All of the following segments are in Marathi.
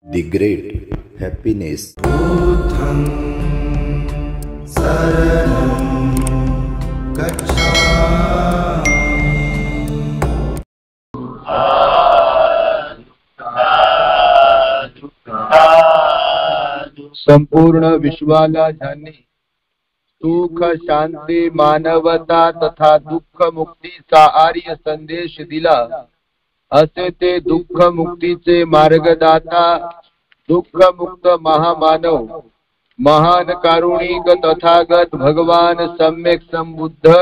The great happiness. बुद्धं शरणं गच्छामि। संपूर्ण विश्वाला ज्यांनी सुख शांती मानवता तथा दुःख मुक्तीचा आर्य संदेश दिला, असे ते दुःख मुक्तीचे मार्गदाता दुःख मुक्त महामानव महान कारुणिक तथागत भगवान सम्यक संबुद्ध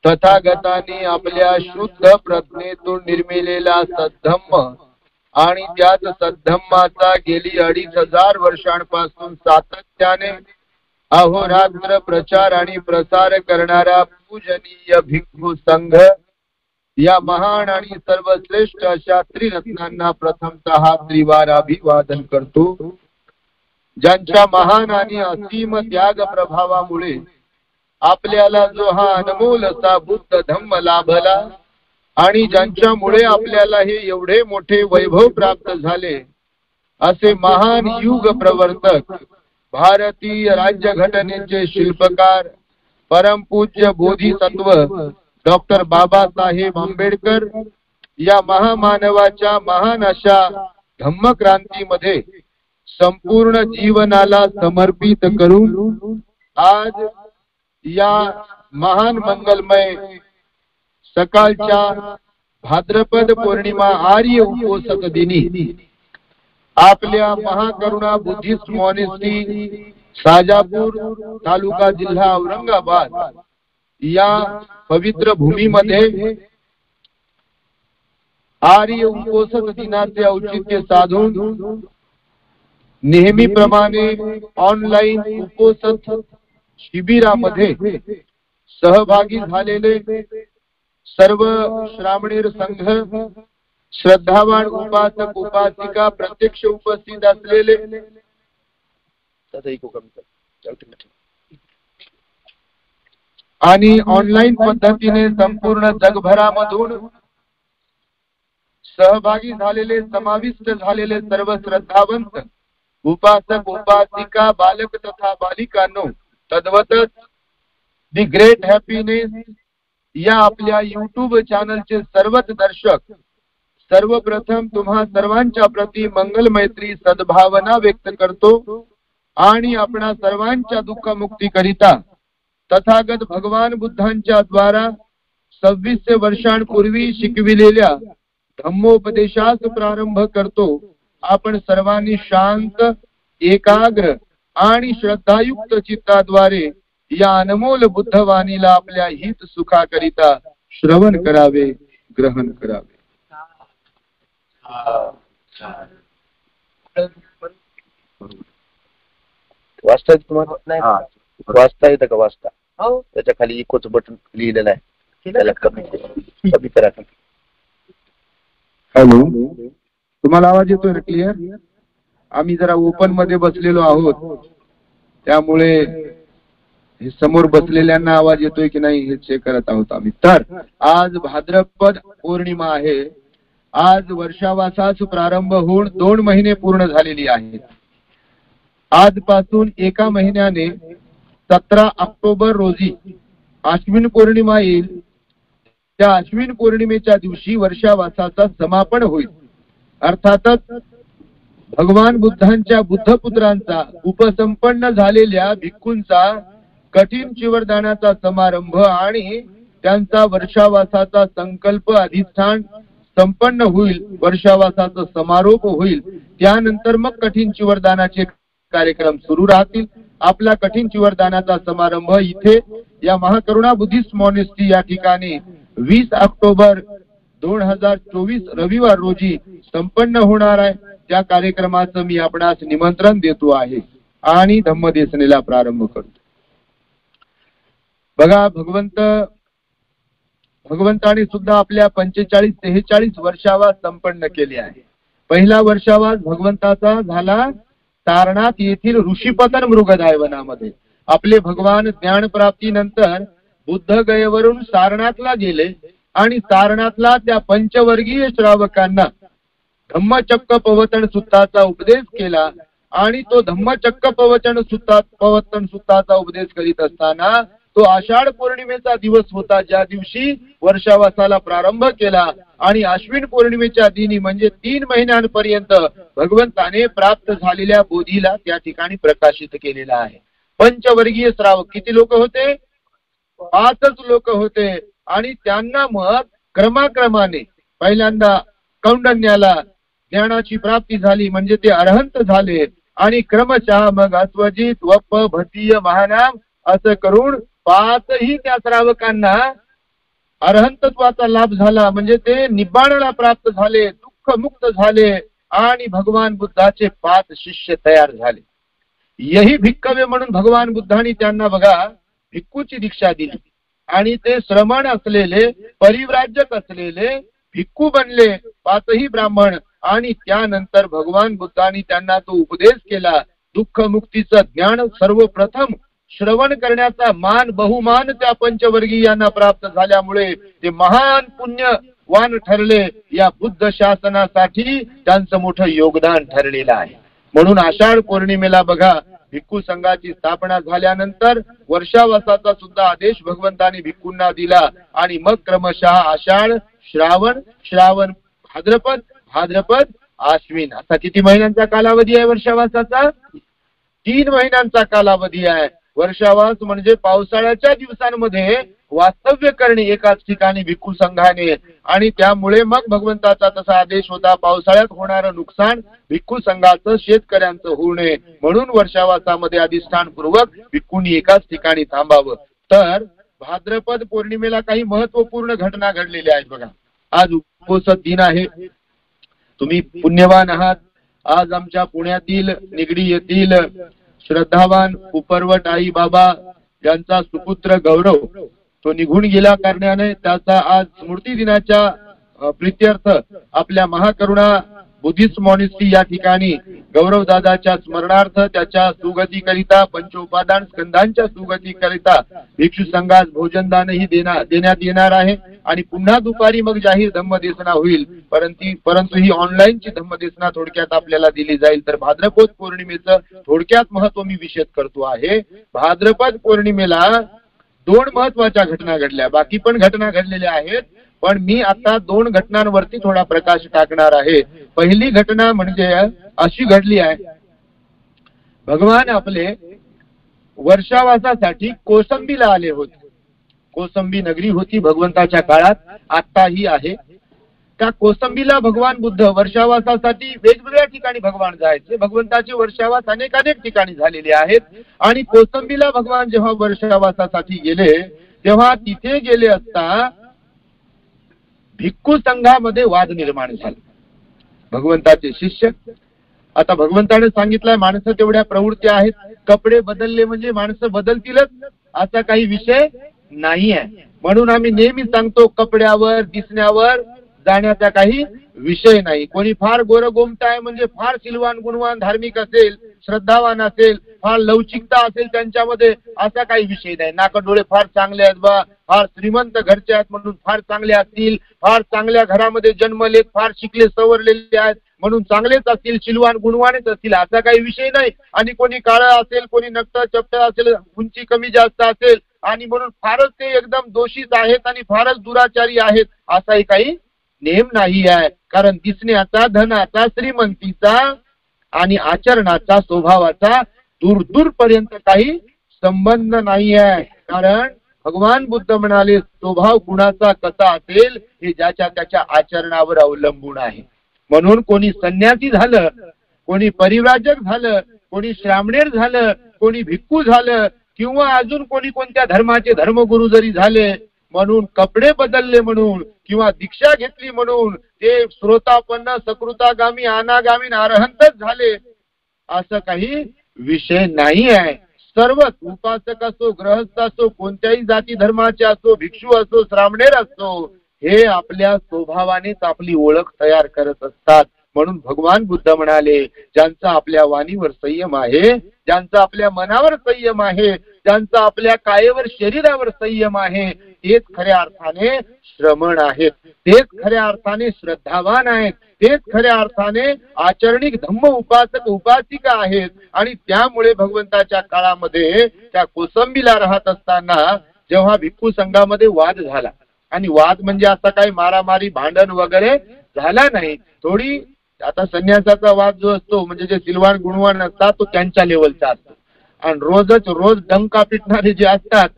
तथागतांनी आपल्या शुद्ध प्रज्ञेतून निर्मिलेला सद्धम्म आणि त्याच सद्धम्माचा गेली 2500 वर्षांपासून सातत्याने अहोरात्र प्रचार आणि प्रसार करणारा पूजनीय भिक्खू संघ या महान आणि सर्वश्रेष्ठ अशा त्रिरत्नांना प्रथमतः त्रिवार अभिवादन करतो, ज्यांच्या महान आणि असीम त्याग प्रभावामुळे आपल्याला जो हा अनमोल असा बुद्ध धम्म लाभला आणि ज्यांच्यामुळे आपल्याला हे एवढे मोठे वैभव प्राप्त झाले, असे महान युग प्रवर्तक भारतीय राज्यघटनेचे शिल्पकार परमपूज्य बोधिसत्व डॉक्टर बाबासाहेब आंबेडकर या महामानवाच्या महान अशा धम्मक्रांतीमध्ये संपूर्ण जीवनाला समर्पित करून आज या महान मंगलमय सकाळच्या भाद्रपद पौर्णिमा आर्य उपोषक दिनी आपल्या महाकरुणा बुद्धिस्ट मॉनेस्ट्री साजापूर तालुका जिल्हा औरंगाबाद या पवित्र भूमीमध्ये आर्य उपोषक दिनाचे औचित्य साधून नेहमीप्रमाणे ऑनलाईन उपोषक शिबिरामध्ये सहभागी झालेले सर्व श्रामणेर संघ श्रद्धावान उपासक उपासिका प्रत्यक्ष उपस्थित असलेले आणि ऑनलाईन पद्धतीने संपूर्ण जगभरामधून सहभागी झालेले समाविष्ट झालेले सर्व श्रद्धावंत उपासक उपासिका बालक तथा बालिकांनो, तद्वतच दी ग्रेट हॅपीनेस या आपल्या YouTube चॅनलचे सर्वच दर्शक सर्वप्रथम तुम्हा सर्वांच्या प्रती मंगल मैत्री सद्भावना व्यक्त करतो आणि आपणा सर्वांच्या दुःख मुक्ती करिता तथागत भगवान बुद्धांच्या द्वारा 2600 वर्षांपूर्वी शिकविलेल्या धम्मोपदेशास प्रारंभ करतो। आपण सर्वांनी शांत एकाग्र आणि श्रद्धायुक्त चित्ताद्वारे या अनमोल बुद्धवाणीला आपल्या हित सुखाकरिता श्रवण करावे, ग्रहण करावे। वाचता तुम्हाला नाही वाचता येतं का? वाचता हो, त्याच्या खाली इकोच बटन लिहिलेलं आहे, त्याला कमी करा। हॅलो, तुम्हाला आवाज येतोय ना क्लिअर? आम्ही जरा ओपन मध्ये बसलेलो आहोत, त्यामुळे हे समोर बसलेल्यांना आवाज येतोय की नाही हे चेक करत आहोत आम्ही। तर आज भाद्रपद पौर्णिमा आहे। आज वर्षावासास प्रारंभ होऊन 2 महिने पूर्ण झालेली आहेत। आजपासून एका महिन्याने 17 ऑक्टोबर रोजी अश्विन पौर्णिमा येईल। त्या अश्विन पौर्णिमेच्या दिवशी वर्षावासाचा समापन होईल। अर्थातच भगवान बुद्धांच्या बुद्धपुत्रांचा उपसंपन्न झालेल्या भिक्खूंचा कठीण चिवरदानाचा समारंभ आणि त्यांचा वर्षावासाचा संकल्प अधिष्ठान संपन्न होईल, वर्षावासाचा समारोप होईल। त्यानंतर मग कठीण चिवरदानाचे कार्यक्रम सुरू राहतील। आपला कठीण चिवरदानाचा समारंभ इथे या महाकरुणा बुद्धिस्ट मॉनेस्ट्री या ठिकाणी 20 ऑक्टोबर 2024 रविवार रोजी संपन्न होणार आहे। त्या कार्यक्रमाचं मी आपणास निमंत्रण देतो आहे आणि धम्मदेशनेला प्रारंभ करतो। बघा, भगवंताने सुद्धा आपल्या 45-43 वर्षावास संपन्न केले आहे। पहिला वर्षावास भगवंताचा झाला सारनाथ येथील ऋषीपतन मृगदाय वनामध्ये। आपले भगवान ज्ञान प्राप्तीनंतर बुद्ध गयेवरून सारनाथला गेले आणि सारनाथला त्या पंचवर्गीय श्रावकांना धम्मचक्क पवतन सुत्ताचा उपदेश केला आणि तो धम्मचक्क पवतन सुत्ताचा उपदेश करीत असताना तो आषाढ पौर्णिमेचा दिवस होता, ज्या दिवशी वर्षावासाला प्रारंभ केला आणि अश्विन पौर्णिमेच्या दिनी म्हणजे 3 महिन्यांपर्यंत भगवंताने प्राप्त झालेल्या बोधीला त्या ठिकाणी प्रकाशित केलेला आहे. पंचवर्गीय श्रावक किती लोक होते? 5 लोक होते आणि त्यांना मग क्रमाक्रमाने पहिल्यांदा कौंडण्याला ज्ञानाची प्राप्ती झाली म्हणजे ते अरहंत झाले आणि क्रमशः मग अश्वजित, वप, भतीय, महानाम असं करून 5ही त्या श्रावकांना अरहंतत्वाचा लाभ झाला म्हणजे ते निब्बाणाला प्राप्त झाले, दुःख मुक्त झाले आणि भगवान बुद्धाचे 5 शिष्य तयार झाले. यही भिक्कवे म्हणून भगवान बुद्धांनी त्यांना बघा भिक्खूची दीक्षा दिली आणि ते श्रमण असलेले, परिव्राजक असलेले भिक्खू बनले, 5ही ब्राह्मण. आणि त्यानंतर भगवान बुद्धांनी त्यांना तो उपदेश केला. दुःख मुक्तीचं ज्ञान सर्वप्रथम श्रवण करण्याचा मान, बहुमान त्या पंचवर्गीयांना प्राप्त झाल्यामुळे ते महान पुण्यवान ठरले. या बुद्ध शासनासाठी त्यांचं मोठं योगदान ठरलेलं आहे. म्हणून आषाढ पौर्णिमेला बघा भिक्खू संघाची स्थापना झाल्यानंतर वर्षावासाचा सुद्धा आदेश भगवंताने भिक्खूंना दिला आणि मग क्रमशः आषाढ, श्रावण, भाद्रपद, आश्विन असा किती महिन्यांचा कालावधी आहे वर्षावासाचा? 3 महिन्यांचा कालावधी आहे. वर्षावास म्हणजे पावसाळ्याच्या दिवसांमध्ये वास्तव्य करणे एकाच ठिकाणी भिक्खू संघाने आणि त्यामुळे मग भगवंताचा तसा आदेश होता पावसाळ्यात होणारं नुकसान भिक्खू संघाचं, शेतकऱ्यांचं होऊ नये म्हणून वर्षावासामध्ये अधिष्ठानपूर्वक भिक्खूंनी एकाच ठिकाणी थांबावं. तर भाद्रपद पौर्णिमेला काही महत्वपूर्ण घटना घडलेल्या आहेत बघा. आज उपोषण दिन आहे. तुम्ही पुण्यवान आहात. आज आमच्या पुण्यातील, निगडी येथील श्रद्धावान उपरवट आई बाबा यांचा सुपुत्र गौरव तो निघून गेल्या कारणाने त्याचा आज स्मृती दिनाच्या प्रीत्यर्थ आपल्या महाकरुणा बुद्धिस्ट मॉनिस्ट्री या ठिकाणी गौरव दादाच्या स्मरणार्थ त्याच्या सुगतीकरिता, पंचोपादान स्कंदांच्या सुगतीकरिता भिक्षू संघास भोजनदानही देण्यात येणार आहे आणि पुन्हा दुपारी मग जाहीर धम्मदेसना होईल. परंतु ही ऑनलाईनची धम्मदेसना थोडक्यात आपल्याला दिली जाईल. तर भाद्रपद पौर्णिमेचं थोडक्यात महत्व मी विशद करतो आहे. भाद्रपद पौर्णिमेला 2 महत्वाच्या घटना घडल्या, बाकी पण घटना घडलेल्या आहेत, पण मी आता 2 घटनांवरती थोडा प्रकाश टाकणार आहे. पहिली घटना म्हणजे अशी घडली आहे, भगवान आपले वर्षावासासाठी कोसंबीला आले होते. कोसंबी नगरी होती भगवंताच्या काळात, आताही आहे. त्या कोसंबीला भगवान बुद्ध वर्षावासासाठी वेगवेगळ्या ठिकाणी भगवान जायचे. भगवंताचे वर्षावास अनेक ठिकाणी झालेले आहेत आणि कोसंबीला भगवान जेव्हा वर्षावासासाठी गेले तेव्हा तिथे गेले असता भिक्खू संघामध्ये वाद निर्माण झाला. भगवंताचे शिष्य, आता भगवंताने सांगितलंय माणसं तेवढ्या प्रवृत्ती आहेत, कपडे बदलले म्हणजे माणसं बदलतीलच असा काही विषय नाही आहे. म्हणून आम्ही नेहमी सांगतो कपड्यावर, दिसण्यावर जाण्याचा काही विषय नाही. कोणी फार गोरगोमटा आहे म्हणजे फार सिलवान, गुणवान, धार्मिक असेल, श्रद्धावान असेल, फार लवचिकता असेल त्यांच्यामध्ये, असा काही विषय नाही. नाकडोळे फार चांगले आहेत बा, फार श्रीमंत घरचे आहेत म्हणून फार चांगले असतील, फार चांगल्या घरामध्ये जन्मलेत, फार शिकले सवरलेले आहेत म्हणून चांगलेच असतील, सिलवान गुणवानच असतील, असा काही विषय नाही. आणि कोणी काळं असेल, कोणी नकट चपट असेल, उंची कमी जास्त असेल आणि म्हणून फारच ते एकदम दोषीच आहेत आणि फारच दुराचारी आहेत असाही काही नेम नाही आहे. कारण दिसण्याचा, धनाचा, श्रीमंतीचा आणि आचरणाचा, स्वभावाचा दूर पर्यंत काही संबंध नाही आहे. कारण भगवान बुद्ध म्हणाले स्वभाव कुणाचा कसा असेल हे ज्याच्या त्याच्या आचरणावर अवलंबून आहे. म्हणून कोणी संन्यासी झालं, कोणी परिव्राजक झालं, कोणी श्रामणेर झालं, कोणी भिक्खू झालं किंवा अजून कोणी कोणत्या धर्माचे धर्मगुरू जरी झाले म्हणून, कपडे बदलले म्हणून किंवा दीक्षा घेतली म्हणून ते श्रोतापन्न, सकृतागामी, अनागामी, अरहंतच झाले असं काही विषय नाही आहे. सर्वच उपासक असो, गृहस्थ असो, कोणत्याही जाती धर्माचे असो, भिक्षू असो, श्रामणेर असो, हे आपल्या स्वभावानेच आपली ओळख तयार करत असतात. म्हणून भगवान बुद्ध म्हणाले ज्यांचा आपल्या वाणीवर संयम आहे, ज्यांचा आपल्या मनावर संयम आहे, ज्यांचा आपल्या कायेवर शरीरावर संयम आहे तेच खऱ्या अर्थाने श्रमण आहेत, तेच खऱ्या अर्थाने श्रद्धावान आहेत, तेच खऱ्या अर्थाने आचरणिक धम्म उपासक उपासिका आहेत. आणि त्यामुळे भगवंताच्या काळामध्ये त्या कोसंबीला राहत असताना जेव्हा भिक्खू संघामध्ये वाद झाला, आणि वाद म्हणजे असा काही मारामारी भांडण वगैरे झाला नाही, थोडी आता संन्यासाचा वाद जो असतो म्हणजे जे सिलवान गुणवान असतात तो त्यांच्या लेवलचा असतो, आणि रोज डंका पिटणारे जे असतात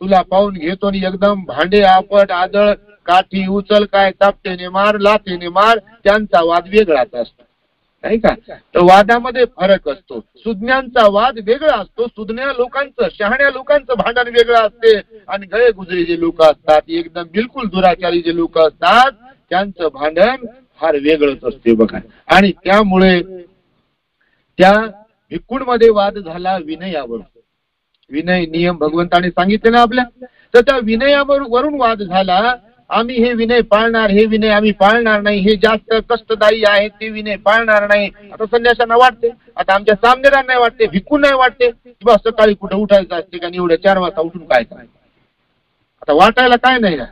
तुला पाहून घेतो आणि एकदम भांडे आपट आदळ काठी उचल काय तापटेने मार लाथेने मार, त्यांचा वाद वेगळाच असतो नाही का. तर वादामध्ये फरक असतो. सुज्ञांचा वाद वेगळा असतो, सुज्ञा लोकांचं शहाण्या लोकांचं भांडण वेगळं असते, आणि गळे गुजरे जे लोक असतात एकदम बिलकुल दुराचारी जे लोक असतात त्यांचं भांडण फार वेगळंच असते बघा. आणि त्यामुळे त्या भिक्खूंमध्ये वाद झाला विनयावरून. विनय नियम भगवंताने सांगितले ना आपल्या, तर त्या विनयावरून वाद झाला. आम्ही हे विनय पाळणार, हे विनय आम्ही पाळणार नाही, हे जास्त कष्टदायी आहे ते विनय पाळणार नाही. आता संन्याशांना वाटते, आता आमच्या सामनेरांना वाटते, भिक्खू नाही वाटते किंवा सकाळी कुठं उठायचं असते का एवढ्या 4 वाजता उठून काय करायचं. आता वाटायला काय नाही ना,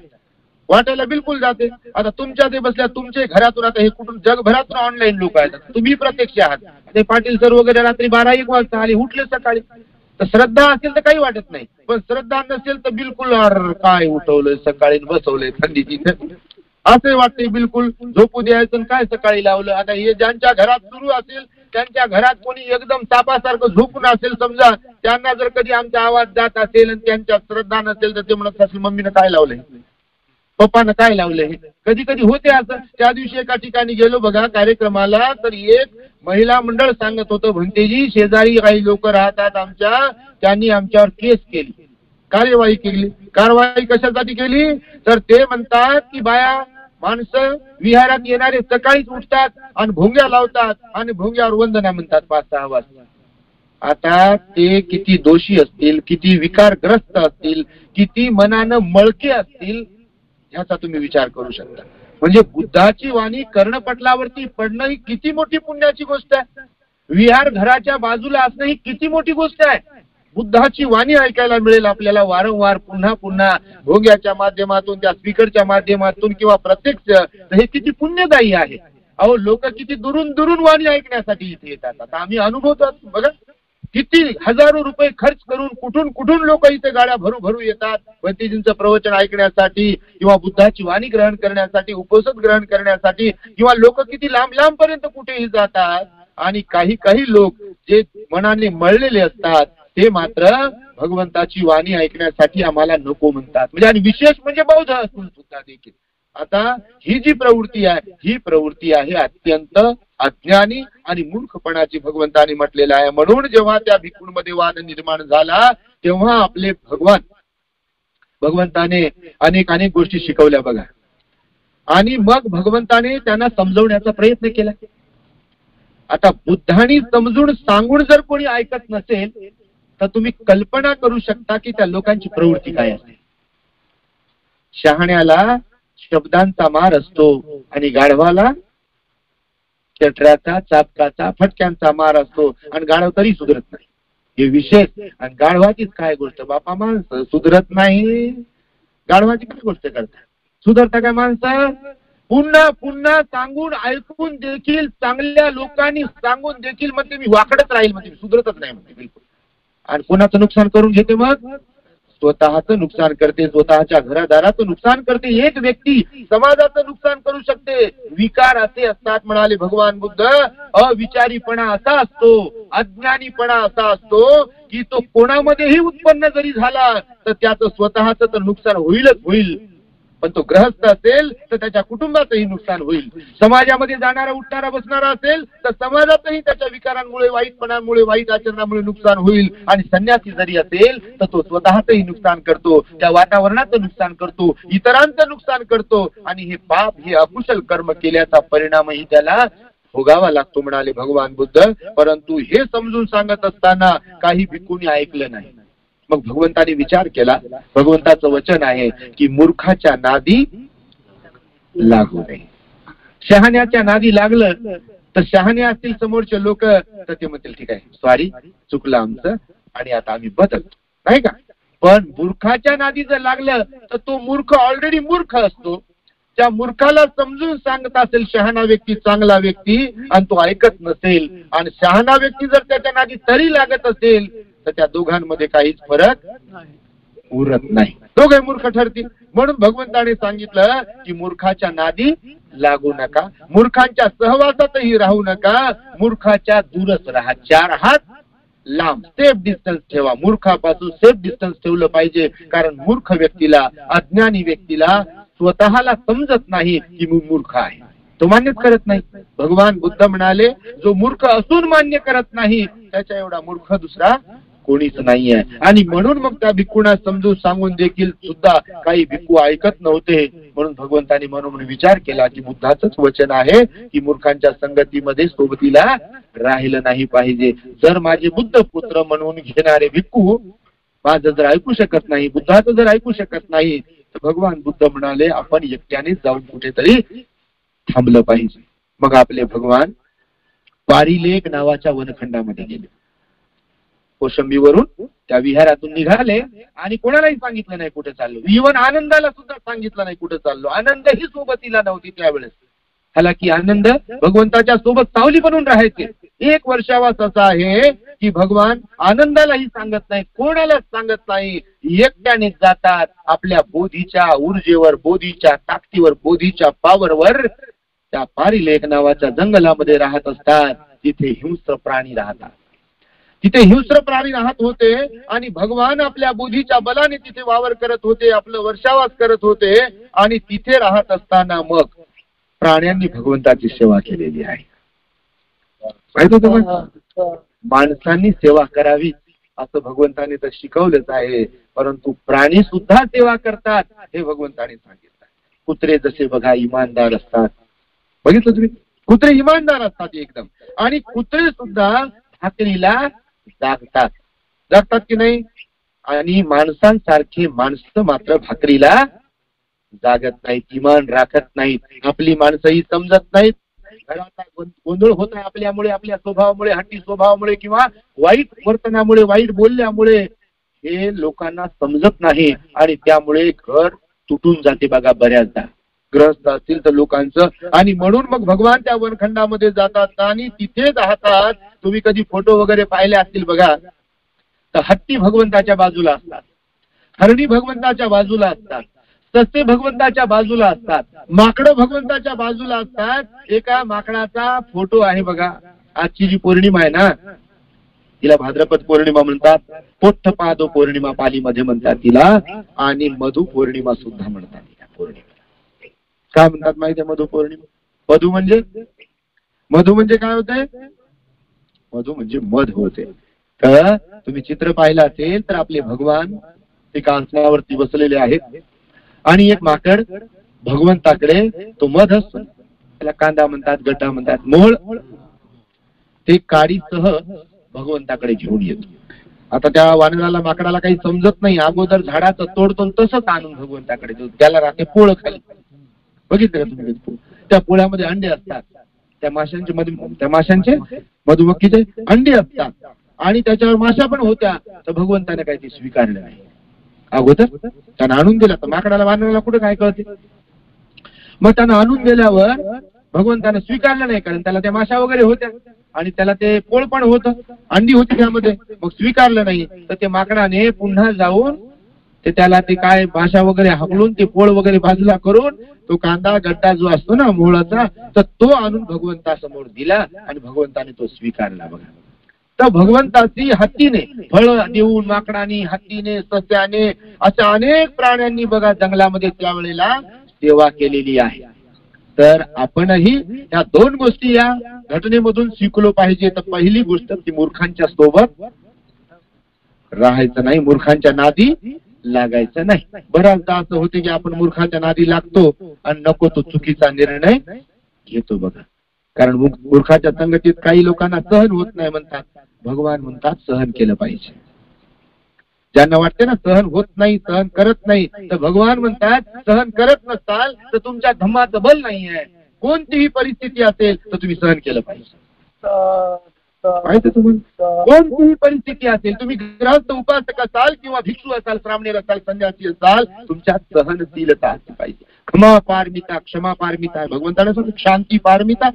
वाटायला बिलकुल जाते. आता तुमच्या ते बसल्या तुमच्या घरातून, आता हे कुठून जगभरातून ऑनलाईन लोक आहेत, तुम्ही प्रत्यक्ष आहात. ते पाटील सर वगैरे रात्री 12-1 वाजता आले, उठले सकाळी, तर श्रद्धा असेल तर काही वाटत नाही, पण श्रद्धा नसेल तर बिलकुल काय उठवलंय सकाळी बसवलंय थंडी तिथे असे वाटते. बिलकुल झोपू द्यायचं काय सकाळी लावलं. आता हे ज्यांच्या घरात सुरू असेल त्यांच्या घरात कोणी एकदम तापासारखं झोपून असेल समजा, त्यांना जर कधी आमचा आवाज जात असेल आणि त्यांच्या श्रद्धा नसेल तर ते म्हणत असेल मम्मीनं काय लावलंय, पप्पानं काय लावलंय. कधी कधी होते असं. त्या दिवशी एका ठिकाणी गेलो बघा कार्यक्रमाला, तर एक महिला मंडळ सांगत होतं, म्हणतेजी शेजारी काही लोक राहतात आमच्या, त्यांनी आमच्यावर केस केली, कार्यवाही केली. कारवाई कशासाठी केली, तर ते म्हणतात की बाया माणसं विहारात येणारे सकाळीच उठतात आणि भोंग्या लावतात आणि भोंग्यावर वंदना म्हणतात 5-6 वाजता. आता ते किती दोषी असतील, किती विकारग्रस्त असतील, किती मनानं मळके असतील ह्याचा तुम्ही विचार करू शकता. म्हणजे बुद्धाची वाणी कर्णपटलावरती पडणं ही किती मोठी पुण्याची गोष्ट आहे. विहार घराच्या बाजूला असणं ही किती मोठी गोष्ट आहे. बुद्धाची वाणी ऐकायला मिळेल आपल्याला वारंवार पुन्हा पुन्हा भोग्याच्या माध्यमातून, त्या स्पीकरच्या माध्यमातून किंवा प्रत्यक्ष, हे किती पुण्यदायी आहे. अहो लोक किती दुरून वाणी ऐकण्यासाठी इथे येतात. आता आम्ही अनुभवतो बघा, किती हजारो रुपये खर्च करून कुठून लोक इथे गाड्या भरू येतात भंतेजींचं प्रवचन ऐकण्यासाठी किंवा बुद्धाची वाणी ग्रहण करण्यासाठी, उपसद ग्रहण करण्यासाठी, किंवा लोक किती लांब पर्यंत कुठेही जातात. आणि काही लोक जे मनाने मळलेले असतात ते मात्र भगवंताची वाणी ऐकण्यासाठी आम्हाला नको म्हणतात. म्हणजे आणि विशेष म्हणजे बौद्ध असून सुद्धा देखील आता ही जी प्रवृत्ती आहे ही प्रवृत्ती आहे अत्यंत अज्ञानी आणि मूर्खपणाची भगवंताने म्हटलेलं आहे. म्हणून जेव्हा त्या भिक्खूंमध्ये वाद निर्माण झाला तेव्हा आपले भगवंताने अनेक गोष्टी शिकवल्या बघा. आणि मग भगवंताने त्यांना समजवण्याचा प्रयत्न केला. आता बुद्धांनी समजून सांगून जर कोणी ऐकत नसेल तर तुम्ही कल्पना करू शकता की त्या लोकांची प्रवृत्ती काय असते. शहाण्याला शब्दांचा मार असतो आणि गाढवाला चटऱ्याचा, चापकाचा, फटक्यांचा मार असतो, आणि गाढव तरी सुधरत नाही. हे विशेष. आणि गाढवाचीच काय गोष्ट, बापा माणसं सुधरत नाही, गाढवाची काय गोष्ट करतात, सुधरता काय माणसं. पुन्हा सांगून ऐकून देखील, चांगल्या लोकांनी सांगून देखील म्हणते मी वाकडच राहील, म्हणते मी सुधरतच नाही म्हणते बिलकुल. आणि कुणाचं नुकसान करून घेते, मग स्वतःचं नुकसान करते, स्वतःच्या घरादाराचं नुकसान करते. एक व्यक्ती समाजाचं नुकसान करू शकते. विकार असे असतात म्हणाले भगवान बुद्ध. अविचारीपणा असा असतो, अज्ञानीपणा असा असतो की तो कोणामध्येही उत्पन्न जरी झाला तर त्याचं स्वतःचं तर नुकसान होईलच होईल, पण तो ग्रहस्थ असेल तर त्याच्या कुटुंबाचंही नुकसान होईल. समाजामध्ये जाणारा उठणारा बसणारा असेल तर समाजातही त्याच्या विकारांमुळे, वाईटपणामुळे, वाईट आचरणामुळे नुकसान होईल. आणि संन्यासी जरी असेल तर तो स्वतःचंही नुकसान करतो, त्या वातावरणाचं नुकसान करतो, इतरांचं नुकसान करतो. आणि हे पाप, हे अकुशल कर्म केल्याचा परिणामही त्याला भोगावा लागतो म्हणाले भगवान बुद्ध. परंतु हे समजून सांगत असताना काही भिक्खूंनी ऐकलं नाही. मग भगवंताने विचार केला. भगवंताचं वचन आहे की मूर्खाच्या नादी लागू नये. शहाण्याच्या नादी लागलं तर शहाणे असतील समोरचे लोक तर ते म्हणतील ठीक आहे, सॉरी, चुकलं आमचं आणि आता आम्ही बदलतो. नाही का? पण मूर्खाच्या नादी जर लागलं तर तो मूर्ख ऑलरेडी मूर्ख असतो. त्या मूर्खाला समजून सांगत असेल शहाणा व्यक्ती, चांगला व्यक्ती, आणि तो ऐकत नसेल, आणि शहाणा व्यक्ती जर त्याच्या नादी तरी लागत असेल तर त्या दोघांमध्ये काहीच फरक उरत नाही, दोघे मूर्ख ठरतील. म्हणून भगवंताने सांगितलं की मूर्खाच्या नादी लागू नका, मूर्खांच्या सहवासातही राहू नका, मूर्खाच्या दूरच राहा, 4 हात लांब, सेफ डिस्टन्स ठेवा. मूर्खापासून सेफ डिस्टन्स ठेवलं पाहिजे, कारण मूर्ख व्यक्तीला, अज्ञानी व्यक्तीला स्वतःला समजत नाही की मी मूर्ख आहे, तो मान्यच करत नाही. भगवान बुद्ध म्हणाले, जो मूर्ख असून मान्य करत नाही त्याच्या एवढा मूर्ख दुसरा कोणीच नाही आहे. आणि म्हणून मग त्या भिक्खूंना समजून सांगून देखील सुद्धा काही भिक्खू ऐकत नव्हते. म्हणून भगवंतांनी म्हणून विचार केला की बुद्धाचंच वचन आहे की मूर्खांच्या संगतीमध्ये सोबतीला राहिलं नाही पाहिजे. जर माझे बुद्ध पुत्र म्हणून घेणारे भिक्खू माझं जर ऐकू शकत नाही, बुद्धाचं जर ऐकू शकत नाही, तर भगवान बुद्ध म्हणाले आपण एकट्याने जाऊन कुठेतरी थांबलं पाहिजे. मग आपले भगवान पारिलेक नावाच्या वनखंडामध्ये गेले. कौशंबीवरून त्या विहारातून निघाले आणि कोणालाही सांगितलं नाही कुठे चाललो. इवन आनंदाला सुद्धा सांगितलं नाही कुठे चाललो. आनंदही सोबतीला नव्हती त्यावेळेस. हालाकी आनंद भगवंताच्या सोबत सावली बनून राहायचे. 1 वर्षावास असा आहे की भगवान आनंदालाही सांगत नाही, कोणालाच सांगत नाही, एकट्यानेच जातात. आपल्या बोधीच्या ऊर्जेवर, बोधीच्या ताकदीवर, बोधीच्या पावरवर त्या पारिलेक नावाच्या जंगलामध्ये राहत असतात. तिथे हिंस्र प्राणी राहतात. तिथे हिंस्र प्राणी राहत होते आणि भगवान आपल्या बुद्धीच्या बलाने तिथे वावर करत होते, आपलं वर्षावास करत होते. आणि तिथे राहत असताना मग प्राण्यांनी भगवंताची सेवा केलेली आहे. माहित होतं मग माणसांनी सेवा करावी असं भगवंताने तर शिकवलंच आहे, परंतु प्राणी सुद्धा सेवा करतात हे भगवंताने सांगितलं. कुत्रे जसे बघा इमानदार असतात, बघितलं तुम्ही, कुत्रे इमानदार असतात एकदम. आणि कुत्रे सुद्धा भाकरीला जागतात की नाही. आणि माणसांसारखे माणसं मात्र भाकरीला जागत नाहीत, इमान राखत नाहीत. आपली माणसंही समजत नाहीत. घराचा गोंधळ होत आहे आपल्यामुळे, आपल्या स्वभावामुळे, हट्टी स्वभावामुळे किंवा वाईट वर्तनामुळे, वाईट बोलल्यामुळे. हे लोकांना समजत नाही आणि त्यामुळे घर तुटून जाते बघा बऱ्याचदा, ग्रस्त असतील तर लोकांचं. आणि म्हणून मग भगवान त्या वनखंडामध्ये जातात आणि तिथे राहतात. तुम्ही कधी फोटो वगैरे पाहिले असतील बघा, तर हत्ती भगवंताच्या बाजूला असतात, हरणी भगवंताच्या बाजूला असतात, ससे भगवंताच्या बाजूला असतात, माकडं भगवंताच्या बाजूला असतात. एका माकडाचा फोटो आहे बघा. आजची जी पौर्णिमा आहे ना, तिला भाद्रपद पौर्णिमा म्हणतात, पोठ्ठपाद पौर्णिमा पालीमध्ये म्हणतात तिला, आणि मधु पौर्णिमा सुद्धा म्हणतात तिला. पौर्णिमा काय म्हणतात माहिती आहे? मधु पौर्णिमा. मधु म्हणजे काय होतंय? मधु म्हणजे मध होते. तर तुम्ही चित्र पाहिलं असेल तर आपले भगवान एका आसनावरती बसलेले आहेत आणि एक माकड भगवंताकडे तो मध असतो, त्याला कांदा म्हणतात, गड्डा म्हणतात, मोळ, ते काडीसह भगवंताकडे घेऊन येतो. आता त्या वानराला, माकडाला काही समजत नाही. अगोदर झाडाचं तोडतो तसंच आणून भगवंताकडे देतो. त्याला राहते पोळ खाली. बघितलं का तुम्ही? त्या पोळ्यामध्ये अंडे असतात, त्या माशांचे मधुमक्खीचे अंडे असतात आणि त्याच्यावर माशा पण होत्या. तर भगवंताने काही ते स्वीकारलं नाही. अगोदर त्यानं आणून दिला, तर माकडाला, वानराला कुठे काय कळते. मग त्यानं आणून दिल्यावर भगवंताने स्वीकारलं नाही, कारण त्याला त्या माशा वगैरे होत्या आणि त्याला ते पोळ पण होतं, अंडी होती त्यामध्ये. मग स्वीकारलं नाही, तर ते माकडाने पुन्हा जाऊन ते त्याला ते काय माशा वगैरे हाकलून ते पोळ वगैरे बाजूला करून तो कांदा गड्डा जो असतो ना मोळाचा, तर तो आणून भगवंतासमोर दिला आणि भगवंताने तो स्वीकारला बघा. तर भगवंताची हत्तीने, फळ देऊन, माकडाने, हत्तीने, सस्याने, अशा अनेक प्राण्यांनी बघा जंगलामध्ये त्यावेळेला सेवा केलेली आहे. तर आपणही या 2 गोष्टी या घटनेमधून शिकलो पाहिजे. तर पहिली गोष्ट ती मूर्खांच्या सोबत राहायचं नाही, मूर्खांच्या नादी लागायचं नाही. बऱ्याचदा असं होते की आपण मूर्खाच्या नादी लागतो आणि नको तो चुकीचा निर्णय घेतो बघा. कारण मूर्खाच्या संगतीत काही लोकांना सहन होत नाही म्हणतात. भगवान म्हणतात सहन केलं पाहिजे. ज्यांना वाटते ना सहन होत नाही, सहन करत नाही, तर भगवान म्हणतात सहन करत नसाल तर तुमच्या धम्माचं बल नाही आहे. कोणतीही परिस्थिती असेल तर तुम्ही सहन केलं पाहिजे. माहिती तुम्हाला कोणतीही परिस्थिती असेल, तुम्ही ग्रहस्थ उपासक असाल किंवा भिक्षू असाल, ब्राह्मण असाल, संन्यासी असाल, तुमच्यात सहनशीलता असली पाहिजे. क्षमा पारमिता, क्षमा पारमिता आहे भगवंताने सांगितलं. शांती पारमिता,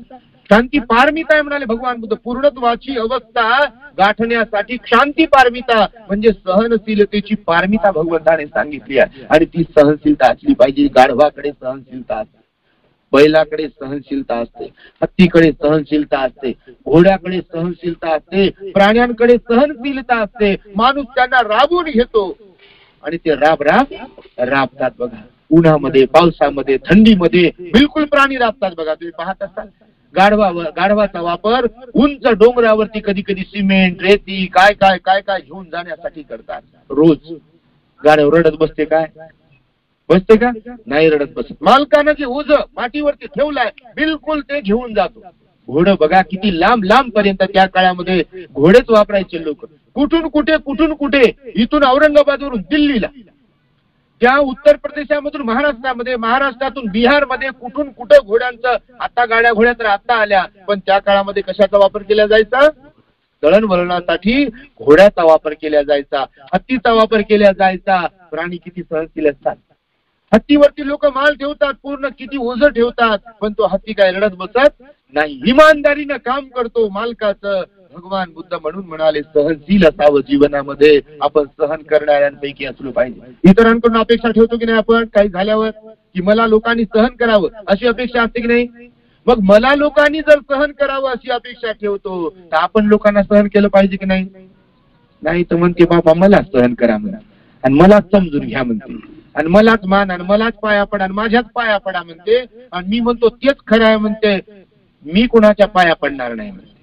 शांती पारमिता आहे म्हणाले भगवान बुद्ध. पूर्णत्वाची अवस्था गाठण्यासाठी शांती पारमिता म्हणजे सहनशीलतेची पारमिता भगवंताने सांगितली आहे. आणि ती सहनशीलता असली पाहिजे. गाढवाकडे सहनशीलता असते, बैलाकडे सहनशीलता असते, हत्तीकडे सहनशीलता असते, घोड्याकडे सहनशीलता असते, प्राण्यांकडे सहनशीलता असते. माणूस त्यांना राबवून घेतो आणि ते राबतात बघा. उन्हामध्ये, पावसामध्ये, थंडीमध्ये बिलकुल प्राणी राबतात बघा. तुम्ही पाहत असाल गाढवाचा वापर उंच डोंगरावरती कधी कधी सिमेंट, रेती, काय काय काय काय घेऊन जाण्यासाठी करतात. रोज गाढव रडत बसते काय? बसते का? नाही रडत बसत. मालकानं जे ओझ पाठीवरती ठेवलाय बिलकुल ते घेऊन जातो. घोडं बघा किती लांब लांब पर्यंत त्या काळामध्ये घोडेच वापरायचे लोक. कुठून कुठे इथून औरंगाबादवरून दिल्लीला, त्या उत्तर प्रदेशामधून महाराष्ट्रामध्ये, महाराष्ट्रातून बिहारमध्ये कुठून कुठं घोड्यांचं. आता गाड्या घोड्या तर आता आल्या, पण त्या काळामध्ये कशाचा वापर केला जायचा? दळणवळणासाठी घोड्याचा वापर केला जायचा, हत्तीचा वापर केला जायचा. प्राणी किती सहनशील असतात. हत्तीवरती लोक माल ठेवतात, पूर्ण किती ओझं ठेवतात, पण तो हत्ती काय रडत बसत नाही. इमानदारीनं काम करतो मालकाचं. भगवान बुद्ध म्हणून म्हणाले सहनशील असावं जीवनामध्ये. आपण सहन करणाऱ्यांपैकी असलो पाहिजे. इतरांकडून अपेक्षा ठेवतो की नाही आपण काही झाल्यावर, की मला लोकांनी सहन करावं अशी अपेक्षा असते की नाही? मग मला लोकांनी जर सहन करावं अशी अपेक्षा ठेवतो तर आपण लोकांना सहन केलं पाहिजे की नाही? नाही तर म्हणते बाबा मला सहन करा म्हणा, आणि मलाच समजून घ्या म्हणते, आणि मलाच मान, आणि मलाच पाया पडा, आणि माझ्याच पाया पडा म्हणते. आणि मी म्हणतो तेच खरं आहे म्हणते. मी कुणाच्या पाया पडणार नाही म्हणते.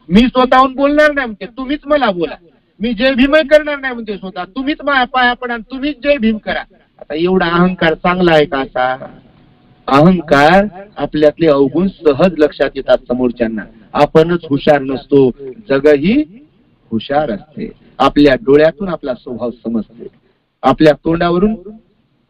मी स्वतःहून बोलणार नाही म्हणते. तुम्हीच मला बोला. मी जय भीम करणार नाही म्हणते स्वतः. तुम्हीच माझ्या पाया पडा, तुम्हीच जय भीम करा. आता एवढा अहंकार चांगला आहे का? असा अहंकार आपल्यातले अवगुण सहज लक्षात येतात समोरच्यांना. आपणच हुशार नसतो, जगही हुशार असते. आपल्या डोळ्यातून आपला स्वभाव समजते, आपल्या तोंडावरून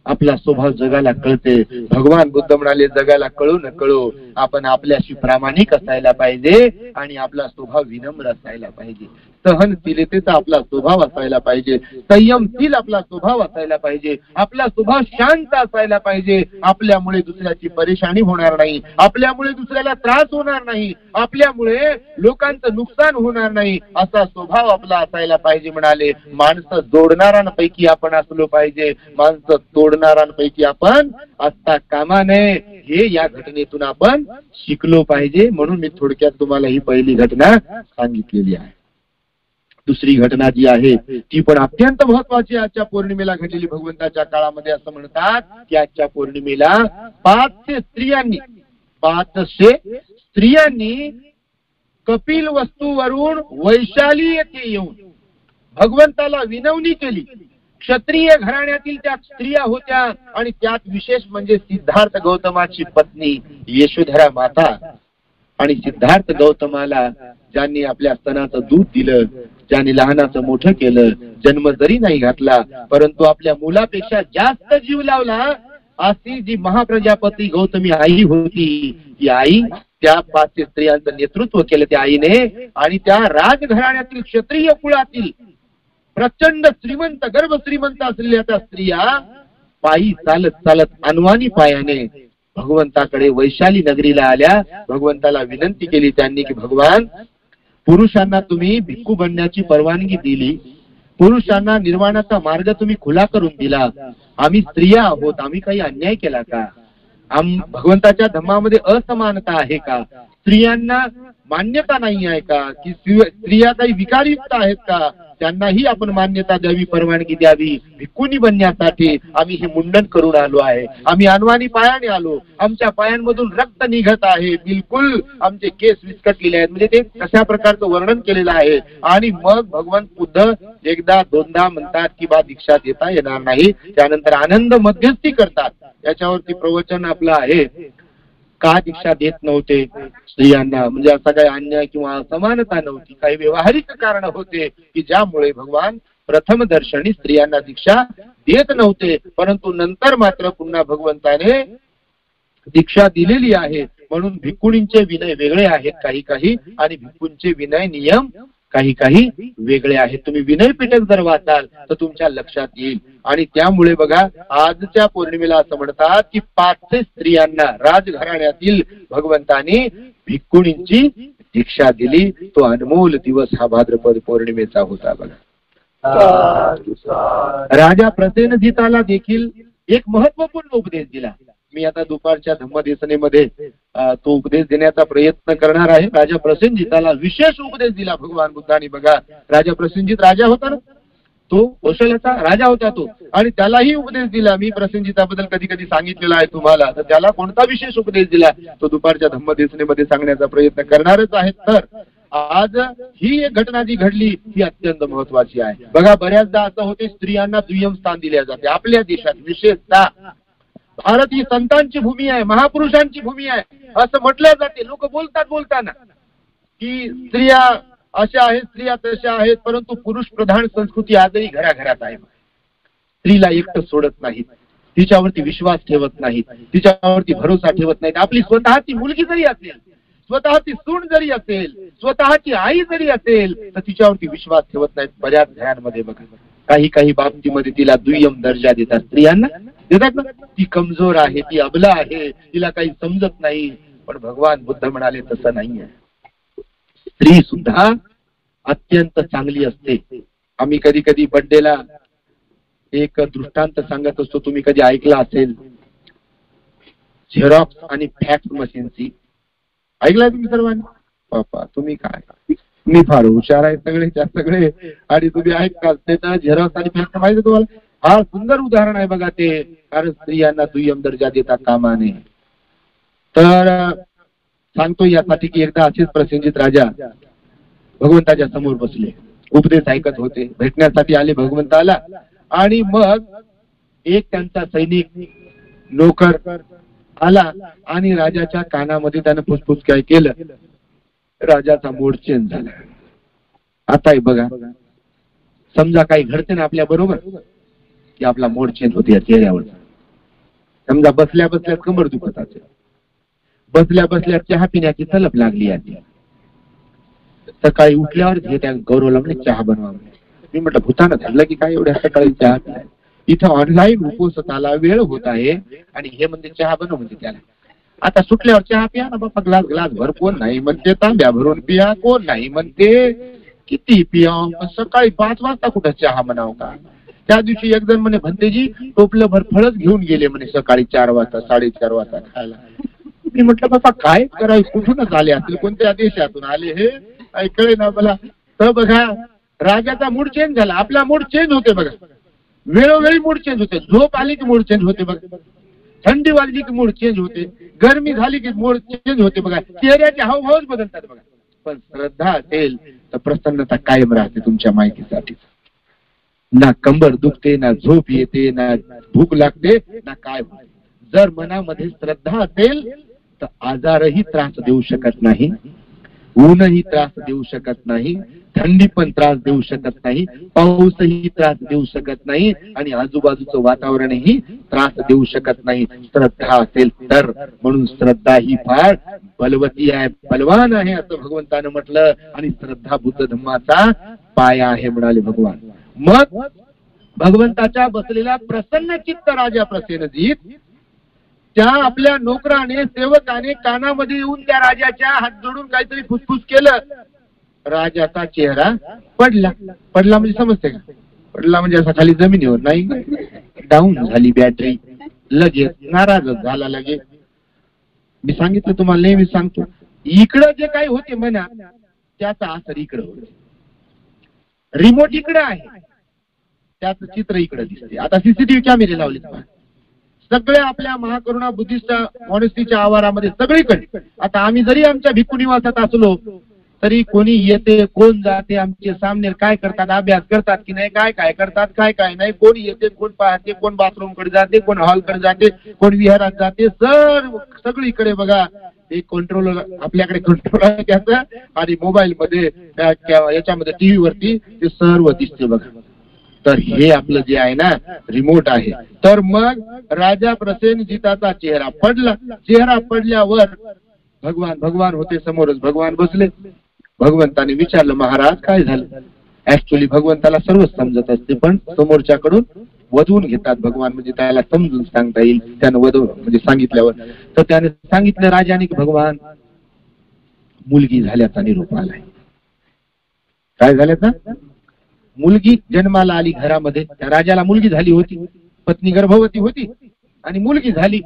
आपला स्वभाव जगाला कळते. भगवान बुद्ध म्हणाले जगाला कळो न कळो आपण आपल्याशी प्रामाणिक असायला पाहिजे आणि आपला स्वभाव विनम्र असायला पाहिजे. सहनशीलतेचा आपला स्वभाव असायला पाहिजे, संयमशील आपला स्वभाव असायला पाहिजे, आपला स्वभाव शांत असायला पाहिजे. आपल्यामुळे दुसऱ्याची परेशानी होणार नाही, आपल्यामुळे दुसऱ्याला त्रास होणार नाही, आपल्यामुळे लोकांचं नुकसान होणार नाही असा स्वभाव आपला असायला पाहिजे. म्हणाले माणसं जोडणाऱ्यांपैकी आपण असलो पाहिजे, माणसं तोडणाऱ्यांपैकी आपण असता कामा नये. हे या घटनेतून आपण शिकलो पाहिजे. म्हणून मी थोडक्यात तुम्हाला ही पहिली घटना सांगितलेली आहे. दुसरी घटना जी आहे ती पण अत्यंत महत्वाची आजच्या पौर्णिमेला घडलेली. भगवंताच्या काळामध्ये असं म्हणतात की आजच्या पौर्णिमेला 500 स्त्रियांनी कपिल वस्तूवरून वैशाली येथे येऊन भगवंताला विनवणी केली. क्षत्रिय घराण्यातील त्या स्त्रिया होत्या आणि त्यात विशेष म्हणजे सिद्धार्थ गौतमाची पत्नी यशोधरा माता. आणि सिद्धार्थ गौतमाला ज्यांनी आपल्या स्तनाचं दूध दिलं, ज्यांनी लहानाचं मोठं केलं, जन्म जरी नाही घातला परंतु आपल्या मुलापेक्षा जास्त जीव लावला, अशी जी महाप्रजापती गौतमी आई होती, ती आई त्या 500 स्त्रियांचं नेतृत्व केलं त्या आईने. आणि त्या राजघराण्यातील क्षत्रिय कुळातील प्रचंड श्रीमंत, गर्भ श्रीमंत असलेल्या त्या स्त्रिया पायी चालत चालत अनवाणी पायाने भगवंताकडे वैशाली नगरीला आल्या. भगवंताला विनंती केली त्यांनी की भगवान, पुरुषांना तुम्ही भिक्खू बनण्याची परवानगी दिली, पुरुषांना निर्वाणाचा मार्ग तुम्ही खुला करून दिला, आम्ही स्त्रिया आहोत, आम्ही काही अन्याय केला का? भगवंताच्या धम्मामध्ये असमानता आहे का? स्त्रियांना मान्यता नाही आहे का? की स्त्रिया काही विकारयुक्त आहेत का? त्यांनाही आपण मान्यता द्यावी, परवानगी द्यावी. भिक्खुनी बनण्यासाठी आम्ही हे मुंडन करून आलो आहे, आम्ही अनवाणी पायाने आलो, आमच्या पायांमधून रक्त निघत आहे, बिलकुल आमचे केस विस्कटलेले आहेत. म्हणजे ते कशा प्रकारचं वर्णन केलेलं आहे. आणि मग भगवान बुद्ध एकदा दोनदा म्हणतात की बा दीक्षा देता येणार नाही. त्यानंतर आनंद मध्यस्थी करतात. याच्यावरती प्रवचन आपलं आहे. का दीक्षा देत नव्हते स्त्रियांना? म्हणजे असा काही अन्याय किंवा असमानता नव्हती, काही व्यवहारिक कारण होते की ज्यामुळे भगवान प्रथम दर्शनी स्त्रियांना दीक्षा देत नव्हते. परंतु नंतर मात्र पुन्हा भगवंताने दीक्षा दिलेली आहे. म्हणून भिक्खुणींचे विनय वेगळे आहेत काही काही, आणि भिक्खूंचे विनय नियम काही काही वेगळे आहेत. तुम्ही विनय पिटक जर वाचाल तर तुमच्या लक्षात येईल. आणि त्यामुळे बघा, आजच्या पौर्णिमेला असं म्हणतात की 500 स्त्रियांना राजघराण्यातील भगवंतानी भिक्खुणींची दीक्षा दिली. तो अनमोल दिवस हा भाद्रपद पौर्णिमेचा होता बघा. राजा प्रसेनजिताला देखील एक महत्वपूर्ण उपदेश दिला. मी आता दुपारच्या धम्मदेशनेमध्ये तो उपदेश देण्याचा प्रयत्न करणार आहे. राजा प्रसेनजिताला विशेष उपदेश दिला भगवान बुद्धांनी. बघा, राजा प्रसेनजित राजा होता ना, तो कौशल्याचा राजा होता तो, आणि त्यालाही उपदेश दिला. मी प्रसेनजिताबद्दल कधी कधी सांगितलेला आहे तुम्हाला. तर त्याला कोणता विशेष उपदेश दिला तो दुपारच्या धम्मदेशनेमध्ये सांगण्याचा प्रयत्न करणारच आहे. तर आज ही एक घटना जी घडली ही अत्यंत महत्वाची आहे. बघा, बऱ्याचदा असं होते स्त्रियांना दुय्यम स्थान दिले जाते आपल्या देशात. विशेषतः भारत ही संतांची भूमी आहे, महापुरुषांची भूमी आहे असं म्हटलं जाते. लोक बोलतात बोलताना की स्त्रिया अशा आहेत, स्त्रिया तशा आहेत, परंतु पुरुष प्रधान संस्कृती आजही घराघरात आहे. स्त्रीला एकटं सोडत नाहीत, तिच्यावरती विश्वास ठेवत नाहीत, तिच्यावरती भरोसा ठेवत नाहीत. आपली स्वतःची मुलगी जरी असेल, स्वतःची सून जरी असेल, स्वतःची आई जरी असेल, तर तिच्यावरती विश्वास ठेवत नाहीत. बऱ्याच घरांमध्ये बघा, काही काही बाबतीमध्ये तिला दुय्यम दर्जा देतात. स्त्रियांना देतात ना, ती कमजोर आहे, ती अबला आहे, तिला काही समजत नाही. पण भगवान बुद्ध म्हणाले तसं नाहीये. स्त्री सुद्धा अत्यंत चांगली असते. आम्ही कधी कधी बर्थडेला एक दृष्टांत सांगत असतो, तुम्ही कधी ऐकला असेल, झेरॉक्स आणि फॅक्स मशीनची. ऐकला तुम्ही सर्वांनी? बापा, तुम्ही काय, मी फार हुशार आहे सगळेच्या सगळे, आणि तुम्ही ऐकता ते तर झेरॉक्स आणि फॅक्स माहिती तुम्हाला. हा सुंदर उदाहरण आहे बघा ते. कारण स्त्रियांना दुय्यम दर्जा देता कामा नये. तर सांगतो यासाठी की एकदा असेच प्रसेनजित राजा भगवंताच्या समोर बसले, उपदेश ऐकत होते. भेटण्यासाठी आले भगवंताला, आणि मग एक त्यांचा सैनिक नोकर आला आणि राजाच्या कानामध्ये त्यानं फुसफुस काय केलं. राजाचा मूड चेंज झाला. आता बघा, समजा काही घडते ना आपल्या बरोबर की आपला मूड चेंज होते या चेहऱ्यावर. समजा बसल्या बसल्यात कंबर दुखत असेल, बसल्या बसल्या चहा पिण्याची तलप लागली आहे. सकाळी उठल्यावर हे त्या गौरवला म्हणजे चहा बनवा. मी म्हटलं भूतानं झालं की काय एवढ्या सकाळी चहा पिलाय. इथं ऑनलाईन उपोषणाला वेळ होत आहे आणि हे म्हणजे चहा बनव म्हणजे त्याला. आता सुटल्यावर चहा पिया ना बाबा, ग्लास ग्लास भर. कोण नाही म्हणते तांब्या भरून पिया, कोण नाही म्हणते किती पिया. सकाळी 5 वाजता कुठं चहा म्हणाव का. त्या दिवशी एक जण म्हणे भंतेजी टोपलं भर फळच घेऊन गेले म्हणे सकाळी 4 वाजता 4:30 वाजता खायला. मी म्हटलं बाबा काय करावं, कुठूनच आले असतील, कोणत्या देशातून आले हे ऐकले ना मला. तर बघा, राजाचा मूड चेंज झाला. आपला मूड चेंज होते बघा, वेळोवेळी मूड चेंज होते. झोप आली की मूड चेंज होते बघा, थंडी वाजली की मूड चेंज होते, गरमी झाली की मूड चेंज होते बघा, चेहऱ्याचे हावभावच बदलतात बघा. पण श्रद्धा असेल तर प्रसन्नता कायम राहते. तुमच्या माहितीसाठी, ना कंबर दुखते, ना झोप येते, ना भूक लागते, ना काय होते. जर मनामध्ये श्रद्धा असेल तर आजारही त्रास देऊ शकत नाही, ऊनही त्रास देऊ शकत नाही, थंडी पण त्रास देऊ शकत नाही, पाऊसही त्रास देऊ शकत नाही, आणि आजूबाजूचं वातावरणही त्रास देऊ शकत नाही. श्रद्धा असेल तर. म्हणून श्रद्धा ही फार बलवती आहे, बलवान आहे असं भगवंतानं म्हटलं. आणि श्रद्धा बुद्ध धम्माचा पाया आहे म्हणाले भगवान. मग भगवंताच्या बसलेला प्रसन्न चित्त राजा प्रसेनजित त्या आपल्या नोकराने सेवकाने कानामध्ये येऊन त्या राजाच्या हात जोडून काहीतरी फुसफुस केलं. राजाचा चेहरा पडला. पडला म्हणजे समजते का? पडला म्हणजे असा खाली जमिनीवर नाही, डाऊन झाली बॅटरी. लगेच नाराजच झाला लगेच. मी सांगितलं तुम्हाला, नेहमी सांगतो, इकडं जे काही होते म्हणा त्याचा असर इकडं होते. रिमोट इकडं आहे, त्याचं चित्र इकडं दिसते. आता सीसीटीव्ही कॅमेरे लावले सगळ्या आपल्या महाकरुणा बुद्धिस्ट मॉनेस्ट्रीच्या आवारामध्ये सगळीकडे. आता आम्ही जरी आमच्या भिक्खू निवासात असलो तरी कोणी येते, कोण जाते, आमचे सामने काय करतात, अभ्यास करतात की नाही, काय काय करतात, काय काय नाही, कोण येते, कोण पाहते, कोण बाथरूम कडे जाते, कोण हॉल कडे जाते, कोण विहारात जाते, सगळीकडे बघा एक कंट्रोलर आपल्याकडे कंट्रोल आहे त्याचा. आणि मोबाईल मध्ये याच्यामध्ये टीव्ही वरती ते सर्व दिसते बघा. तर हे आपलं जे आहे ना रिमोट आहे. तर मग राजा प्रसेनजिताचा चेहरा पडला. चेहरा पडल्यावर भगवान भगवान होते समोरच, भगवान बसले. भगवंताने विचारलं, महाराज काय झालं? ऍक्च्युअली भगवंताला सर्वच समजत असते, पण समोरच्याकडून वधवून घेतात भगवान, म्हणजे त्याला समजून सांगता येईल. त्यानं वधव म्हणजे सांगितल्यावर तर त्याने सांगितलं राजाने की भगवान मुलगी झाल्याचा निरोप आलाय. काय झाल्याचा? मुलगी जन्माला आली घरामध्ये. त्या राजाला मुलगी झाली होती, पत्नी गर्भवती होती आणि मुलगी झाली.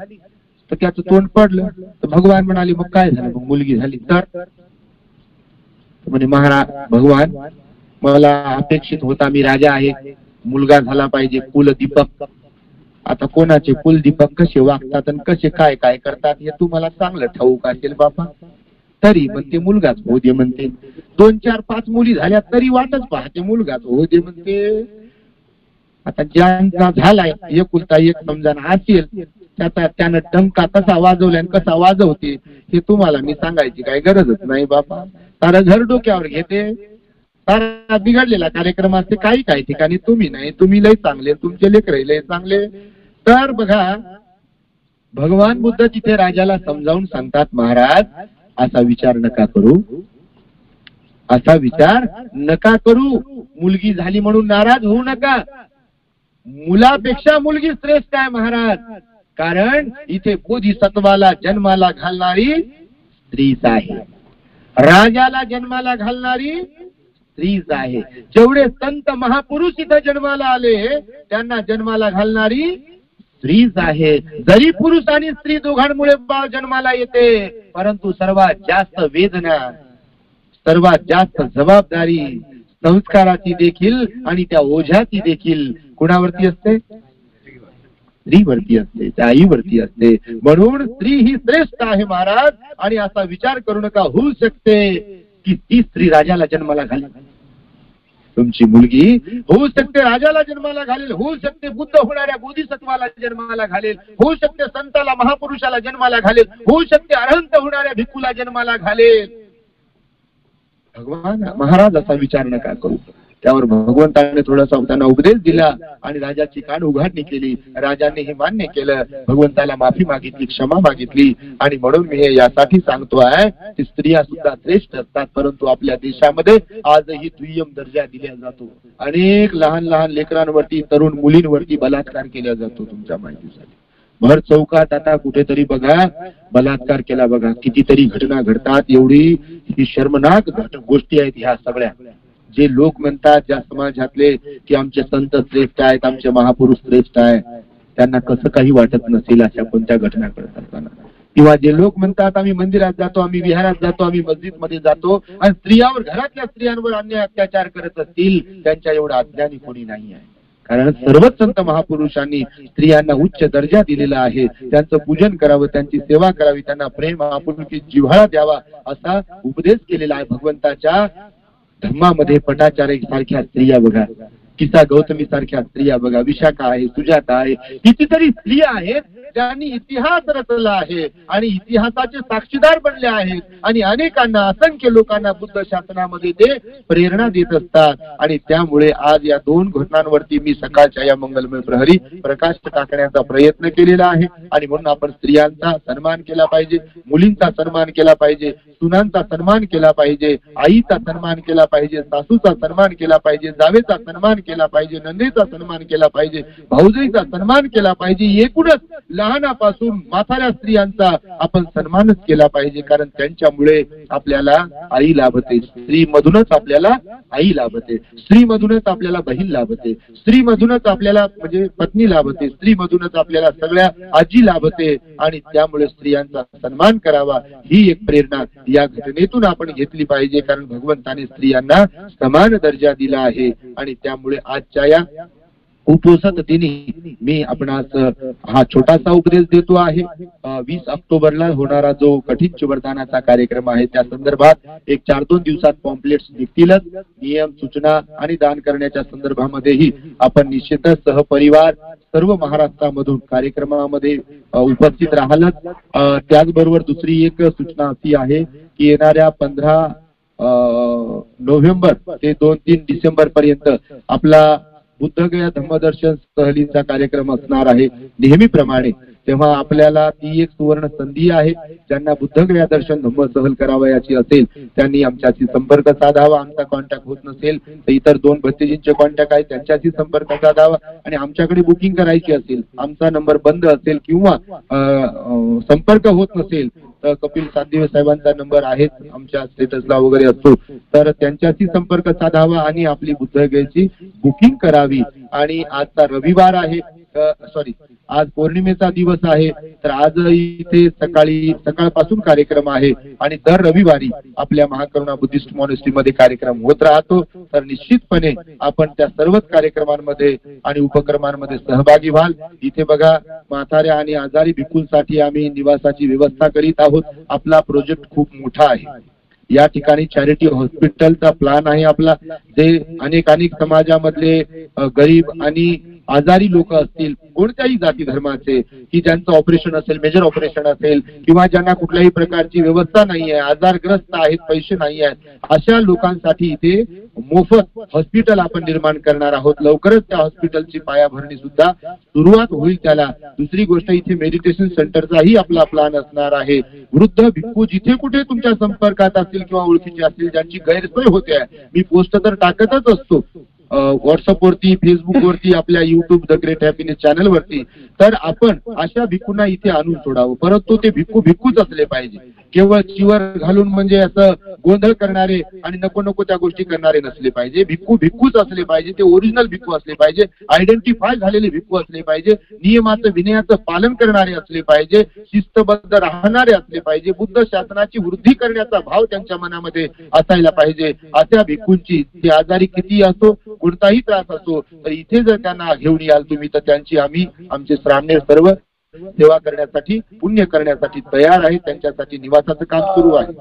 तर त्याचं तोंड पडलं. तर भगवान म्हणाले मग काय झालं? मग मुलगी झाली तर म्हणजे महाराज भगवान मला अपेक्षित होता, मी राजा आहे, मुलगा झाला पाहिजे, कुलदीपक. आता कोणाचे कुलदीपक कसे वागतात आणि कसे काय काय करतात हे तुम्हाला चांगलं ठाऊक असेल बापा. तरी म्हणते मुलगाच होऊ दे म्हणते. 2, 4, 5 मुली झाल्या तरी वाटच पाहते मुलगाच होऊ दे म्हणते. आता ज्यांचा झालाय एकुलता एक समजा असेल, त्यानं टंका कसा वाजवलाय आणि कसा वाजवते हे तुम्हाला मी सांगायची काही गरजच नाही बापा. सारा घर डोक्यावर घेते. सारा बिघडलेला कार्यक्रम असते काही काही ठिकाणी. तुम्ही नाही, तुम्ही लय चांगले, तुमचे लेकर लय चांगले. तर बघा भगवान बुद्ध तिथे राजाला समजावून सांगतात, महाराज असा विचार नका करू, असा विचार नका करू. मुलगी झाली म्हणून नाराज होऊ नका. मुलापेक्षा मुलगी श्रेष्ठ आहे महाराज. कारण इथे बोधिसत्वाला जन्माला घालणारी स्त्रीच आहे, राजाला जन्माला घालणारी स्त्रीच आहे. जेवढे संत महापुरुष इथे जन्माला आले त्यांना जन्माला घालणारी स्त्रीच आहे. जरी पुरुष आणि स्त्री दोघांमुळे बाळ जन्माला येते, परंतु सर्वात जास्त वेदना, सर्वात जास्त जबाबदारी संस्काराची देखील आणि त्या ओझ्याची देखील कुणावरती असते? स्त्रीवरती असते, त्या आईवरती असते. म्हणून स्त्री ही श्रेष्ठ आहे महाराज. आणि असा विचार करू नका, होऊ शकते की ती स्त्री राजाला जन्माला घालेल, तुमची मुलगी होऊ शकते राजाला जन्माला घालेल, होऊ शकते बुद्ध होणाऱ्या बोधिसत्वाला जन्माला घालेल, होऊ शकते संताला महापुरुषाला जन्माला घालेल, होऊ शकते अरहंत होणाऱ्या भिक्खूला जन्माला घालेल. भगवान महाराज असा विचार नका करू. त्यावर भगवंताने थोडासा त्यांना उपदेश दिला आणि राजाची कान उघडणी केली. राजाने हे मान्य केलं, भगवंताला माफी मागितली, क्षमा मागितली. आणि म्हणून मी हे यासाठी सांगतोय की स्त्रिया सुद्धा श्रेष्ठ असतात, परंतु आपल्या देशामध्ये आजही दुय्यम दर्जा दिला जातो. अनेक लहान लहान लेकरांवरती, तरुण मुलींवरती बलात्कार केला जातो. तुमच्या माहितीसाठी भर चौकात आता कुठेतरी बघा बलात्कार केला, बघा कितीतरी घटना घडतात. एवढी ही शर्मनाक गोष्टी आहेत ह्या सगळ्या. जे लोक म्हणतात ज्या समाजातले की आमचे संत श्रेष्ठ आहेत, आमचे महापुरुष श्रेष्ठ आहे, त्यांना कसं काही वाटत नसेल अशा कोणत्या घटना घडत असताना. किंवा जे लोक म्हणतात आम्ही मंदिरात जातो, आम्ही विहारात जातो, आम्ही मस्जिद मध्ये जातो आणि स्त्रियांवर, घरातल्या स्त्रियांवर अन्याय अत्याचार करत असतील, त्यांच्या एवढा अज्ञानी कोणी नाही आहे. कारण सर्वच संत महापुरुषांनी स्त्रियांना उच्च दर्जा दिलेला आहे. त्यांचं पूजन करावं, त्यांची सेवा करावी, त्यांना प्रेम आपुलकी जिव्हाळा द्यावा असा उपदेश केलेला आहे भगवंताच्या धम्मामध्ये. पटाचार्य सारख्या स्त्रिया बघा, किसा गौतमी सारख्या स्त्रिया बघा, विशाखा आहे, सुजाता आहे, कितीतरी स्त्रिया आहेत ज्यांनी इतिहास रचला आहे आणि इतिहासाचे साक्षीदार बनले आहेत. आणि अनेकांना, असंख्य लोकांना बुद्ध शासनामध्ये ते प्रेरणा देत असतात. आणि त्यामुळे आज या 2 घटनांवरती मी सकाळच्या या मंगलमय प्रहरी प्रकाश टाकण्याचा प्रयत्न केलेला आहे. आणि म्हणून आपण स्त्रियांचा सन्मान केला पाहिजे, मुलींचा सन्मान केला पाहिजे, सुनांचा सन्मान केला पाहिजे, आईचा सन्मान केला पाहिजे, सासूचा सन्मान केला पाहिजे, जावेचा सन्मान केला पाहिजे, नंदेचा सन्मान केला पाहिजे, भाऊजाईचा सन्मान केला पाहिजे. एकूणच लहानापासून म्हाताऱ्या स्त्रियांचा आपण सन्मानच केला पाहिजे. कारण त्यांच्यामुळे आपल्याला आई लाभते. स्त्रीमधूनच आपल्याला आई लाभते, स्त्रीमधूनच आपल्याला बहीण लाभते, स्त्रीमधूनच आपल्याला म्हणजे पत्नी लाभते, स्त्रीमधूनच आपल्याला सगळ्या आजी लाभते. आणि त्यामुळे स्त्रियांचा सन्मान करावा ही एक प्रेरणा या घटनेतून आपण घेतली पाहिजे. कारण भगवंताने स्त्रियांना समान दर्जा दिला आहे. आणि त्यामुळे आजच्या या उपोषण दिनी मी आपणास हा छोटासा उपदेश देतो आहे. 20 ऑक्टोबरला होणारा जो कठीण चिवरदानाचा कार्यक्रम आहे त्या संदर्भात एक 4-2 दिवसात पॉम्पलेट्स निघतीलच. नियम, सूचना आणि दान करण्याच्या संदर्भामध्येही आपण निश्चितच सहपरिवार सर्व महाराष्ट्रामधून कार्यक्रमामध्ये उपस्थित राहालच. त्याचबरोबर दुसरी एक सूचना अशी आहे की येणाऱ्या 15 नोव्हेंबर ते 2-3 डिसेंबर पर्यंत आपला बुद्धगया धम्मदर्शन सहलीचा कार्यक्रम असणार आहे. नेहमीप्रमाणे तेव्हा आपल्याला ती एक सुवर्ण संधी आहे. ज्यांना बुद्धगया दर्शन धम्म सहल करावयाची असेल त्यांनी आमच्याशी संपर्क साधावा. आमचा कॉन्टॅक्ट होत नसेल तर इतर 2 भत्तेजींचे कॉन्टॅक्ट आहे, त्यांच्याशी संपर्क साधावा. आणि आमच्याकडे बुकिंग करायची असेल, आमचा नंबर बंद असेल किंवा संपर्क होत नसेल तर कपिल सातदिवे साहेबांचा नंबर आहे, आमच्या स्टेटसला वगैरे असतो, तर त्यांच्याशी संपर्क साधावा आणि आपली बुद्धगयेची बुकिंग करावी. आणि आजचा रविवार आहे, आज पौर्णिमेचा दिवस आहे, तर आज इथे सकाळपासून कार्यक्रम आहे आणि दर रविवारी आपल्या महाकरुणा बुद्धिस्ट मॉनेस्ट्रीमध्ये कार्यक्रम होत राहतो. तर निश्चितपणे आपण त्या सर्वच कार्यक्रमांमध्ये आणि उपक्रमांमध्ये सहभागी व्हाल. इथे बघा, म्हाताऱ्या आणि आजारी भिक्खूंसाठी आम्ही निवासाची व्यवस्था करीत आहोत. आपला प्रोजेक्ट खूप मोठा आहे. या ठिकाणी चॅरिटी हॉस्पिटलचा प्लॅन आहे आपला, जे अनेक समाजामधले गरीब आणि आजारी लोक असतील, कोणत्याही जाती धर्माचे, की ज्यांचं ऑपरेशन असेल, मेजर ऑपरेशन असेल, किंवा ज्यांना कुठल्याही प्रकारची व्यवस्था नाही आहे, आजारग्रस्त आहेत, पैसे नाही आहेत, अशा लोकांसाठी इथे मोफत हॉस्पिटल आपण निर्माण करणार आहोत. लवकरच त्या हॉस्पिटलची पायाभरणी सुद्धा सुरुवात होईल त्याला. दुसरी गोष्ट, इथे मेडिटेशन सेंटरचाही आपला प्लॅन असणार आहे. वृद्ध भिक्खू जिथे कुठे तुमच्या संपर्कात असतील किंवा ओळखीचे असतील, ज्यांची गैरसोय होते, मी पोस्ट तर टाकतच असतो व्हॉट्सअपवरती, फेसबुकवरती, आपल्या युट्यूब द ग्रेट हॅपीनेस चॅनलवरती, तर आपण अशा भिक्खूंना इथे आणून सोडावं. परंतु ते भिक्खूच असले पाहिजे. केवळ चिवर घालून म्हणजे असं गोंधळ करणारे आणि नको त्या गोष्टी करणारे नसले पाहिजे. भिक्खूच असले पाहिजे. ते ओरिजिनल भिक्खू असले पाहिजे, आयडेंटिफाय झालेले भिक्खू असले पाहिजे, नियमाचं विनयाचं पालन करणारे असले पाहिजे, शिस्तबद्ध राहणारे असले पाहिजे, बुद्ध शासनाची वृद्धी करण्याचा भाव त्यांच्या मनामध्ये असायला पाहिजे. अशा भिक्खूंची, ते आजारी किती असो, कोणताही त्रास असो, तर इथे जर त्यांना घेऊन याल तुम्ही, तर त्यांची आमचे श्रामणेर सर्व सेवा करण्यासाठी, पुण्य करण्यासाठी तयार आहे. त्यांच्यासाठी निवासाचं काम सुरू आहे.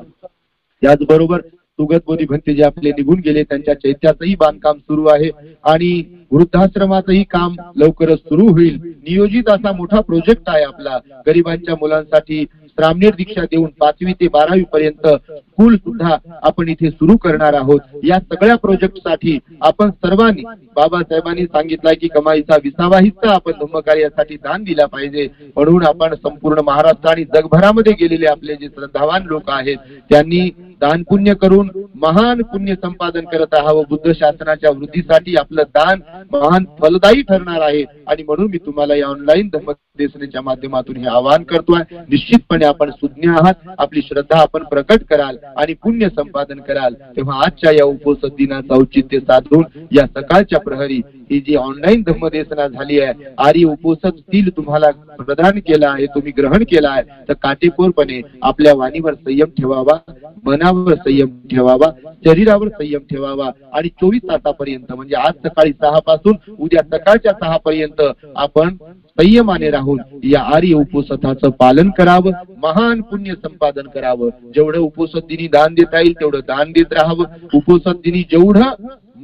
याचबरोबर सुगत बोधी भंते जे आपले निघून गेले, त्यांच्या चैत्याचंही बांधकाम सुरू आहे आणि वृद्धाश्रमाचंही काम लवकरच सुरू होईल. नियोजित असा मोठा प्रोजेक्ट आहे आपला. गरिबांच्या मुलांसाठी श्रामणेर दीक्षा देऊन 5वी ते 12वी पर्यंत स्कूल सुद्धा आपण इथे सुरू करणार आहोत. या सगळ्या प्रोजेक्टसाठी आपण सर्वांनी, बाबासाहेबांनी सांगितलंय की कमाईचा 20वा हिस्सा आपण धम्मकार्यासाठी दान दिला पाहिजे. म्हणून आपण संपूर्ण महाराष्ट्र आणि जगभरामध्ये गेलेले आपले जे श्रद्धावान लोक आहेत, त्यांनी दान पुण्य करून महान पुण्य संपादन करत राहावं. बुद्ध शासनाच्या वृद्धीसाठी आपलं दान महान फलदायी ठरणार आहे. आणि म्हणून मी तुम्हाला या ऑनलाईन धम्मदेशनेच्या माध्यमातून हे आवाहन करतोय. निश्चितपणे आपण सुज्ञ आहात, आपली श्रद्धा आपण प्रकट कराल आणि पुण्य संपादन कराल. तेव्हा आजच्या या उपोषण दिनाचं औचित्य साधून या सकाळच्या प्रहरी ही जी ऑनलाईन धम्मदेशना झाली आहे, आर्य उपोषण स्टील तुम्हाला प्रदान केला आहे, तुम्ही ग्रहण केला आहे, तर काटेकोरपणे आपल्या वाणीवर संयम ठेवावा, मनावर संयम ठेवावा, शरीरावर संयम ठेवावा आणि 24 तासापर्यंत, म्हणजे आज सकाळी 6 पासून उद्या सकाळच्या 6 पर्यंत आपण संयमाने राहून या आर्य उपोषणाचं पालन करावं, महान पुण्य संपादन करावं. जेवढं उपोषण दिनी दान देता येईल तेवढं दान देत राहावं. उपोषण दिनी जेवढं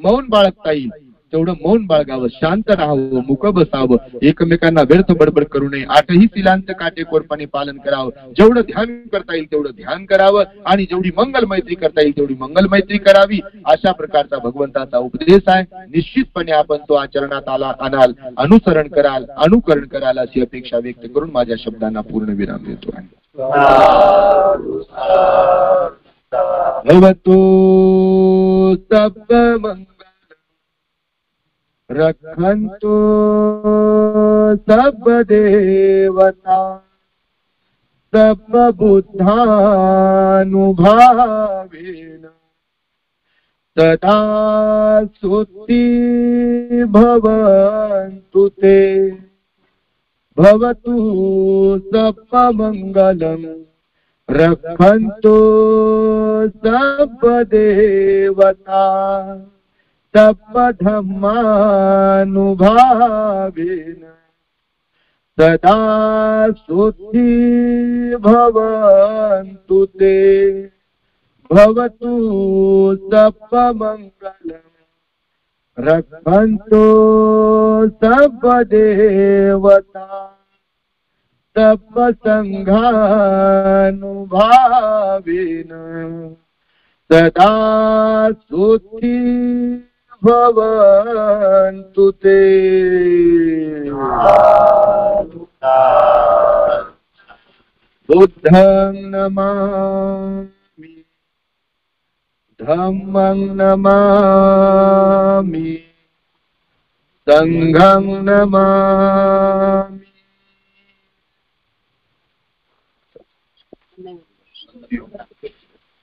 मौन बाळगता येईल तेवढं मौन बाळगावं, शांत राहावं, मुक बसावं, एकमेकांना व्यर्थ बडबड करू नये. 8ही शिलांचं काटेकोरपणे पालन करावं. जेवढं ध्यान करता येईल तेवढं ध्यान करावं आणि जेवढी मंगल मैत्री करता येईल तेवढी मंगल मैत्री करावी. अशा प्रकारचा भगवंताचा उपदेश आहे. निश्चितपणे आपण तो आचरणात आणाल, अनुसरण कराल, अनुकरण कराल अशी अपेक्षा व्यक्त करून माझ्या शब्दांना पूर्ण विराम देतो. भवतु सब रखन्तु सब देवता सब बुद्धानुभावेन सदा सुखी भवन्तु ते. भवतु सब मंगलम रखन्तु सब देवता सब धम्मानुभावेन सदा सुखी भवन्तु ते. भवतु सब मंगलम रखन्तु सब देवता सब संघानुभावेन सदा सुखी भवन्तु ते. बुद्धं नमामि, धम्मं नमामि, संघं नमामि।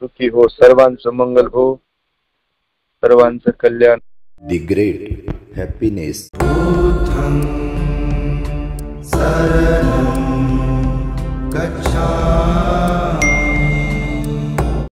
सुखी हो, सर्वांचं मंगल हो, सर्वांचं कल्याण। The great happiness. बुद्धं शरणं गच्छामि।